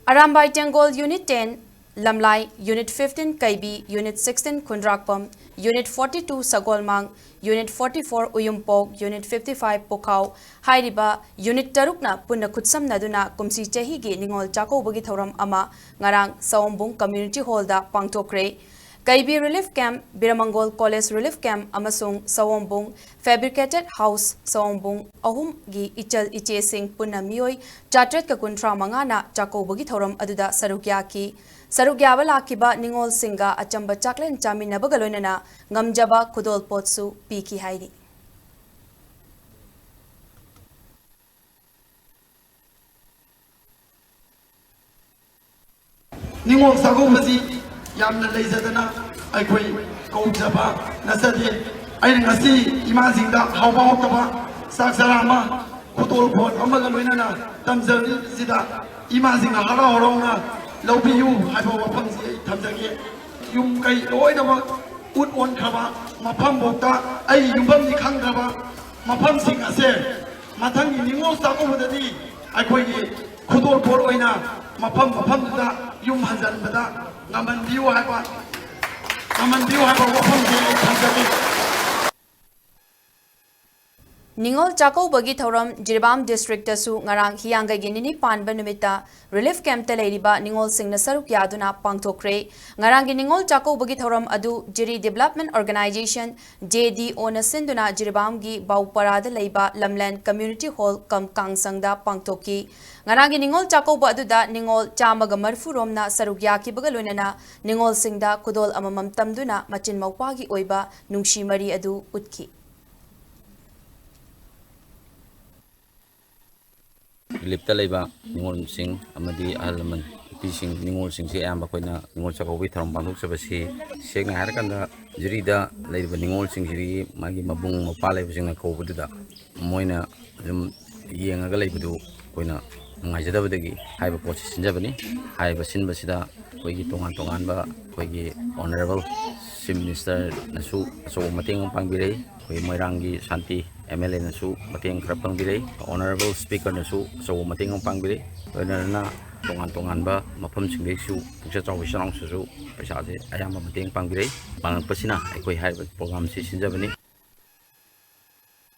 Arambai Tengol Unit 10, Lamlai, Unit 15 Kaibi, Unit 16 Kundrakpam, Unit 42 Sagolmang, Unit 44 Uyumpok, Unit 55 Pokaw, Hairiba, Unit Tarukna Punna Kutsam Naduna, Kumsi Chehigi, Ningol Chak-kouba gi Thouram ama, ngarang Sawombung Community Hall da Pangthokkhre. Kaibi Relief Camp, Biramangol College Relief Camp, Amasung Sawombung, Fabricated House, Sawombung, Ahum gi Ichal Iche Singh Punna Mioi, Chatret Kakuntra Mangana, Chak-kouba gi Thouram aduda Sarugyaki. Sarugyaba lakiba Ningol Singa achamba chaklen chamina bagaloinana ngamjaba kudol potsu piki haidi. Ningol Chak-kouba yamna leizadana aikoi kaujaba nasadi aina ngasi ima singda hawba hokaba saksarama kudol pot amaga loinana tamjari sida ima singa hara horongna Laupiyu, Hypo Wapansi, Tamsaki, Yum Kai, Loidava, Wood one Kaba, Mapam Bota, I Yumbam Kangaba, Mapam Sing Ase, Matangi Ningol Chak-kouba the D, I quay Kudor Poroina, Mapam Pamda, Yum Hazan Bada, Namandiu Hapa, Namandiu Hapa Wapansi, Tamsaki. Ningol Chak-kouba gi Thouram Jiribam District tasu ngarang hiyangei gi nini panba numitta relief camp te leiriba Ningol Singh na saruk yaduna Pangthokkhre ngarang gi Ningol Chak-kouba gi Thouram adu Jiri Development Organization JDO na sinduna Jiribam gi Baupara da leiba Lamland Community Hall kam Kangsang da Pangthokki ngarang gi Ningol Chak-kouba adu da Ningol chamaga marfu romna saruk yaki bagaloinana Ningol Singh da kudol amamam tamduna machin mawpa gi oiba nungshi mari adu utki. Lipta laiba Ningol Singh amadi alaman pising Ningol Singh si ayamba koina Ningol Chak-kouba Thouram Paktak-Nana si segna harakanda jirida laiba Ningol Singh jiri magi mabung mapa laiba singna kaubaduda moina zum yengaga laibudu koina ngaijadabadagi haiba post sinjabani haiba sinbasida koigi tonganba koigi honorable chief minister nasu aso mateng pangbirei koi moirangi santi MLA nasu mateng khara pangbirei honorable speaker nasu aso mateng pangbirei na tonganba mafam singdei su puksa chawi sarang su paisa je ayamba mateng pangbirei bang pasina koi haiba program si sinjabani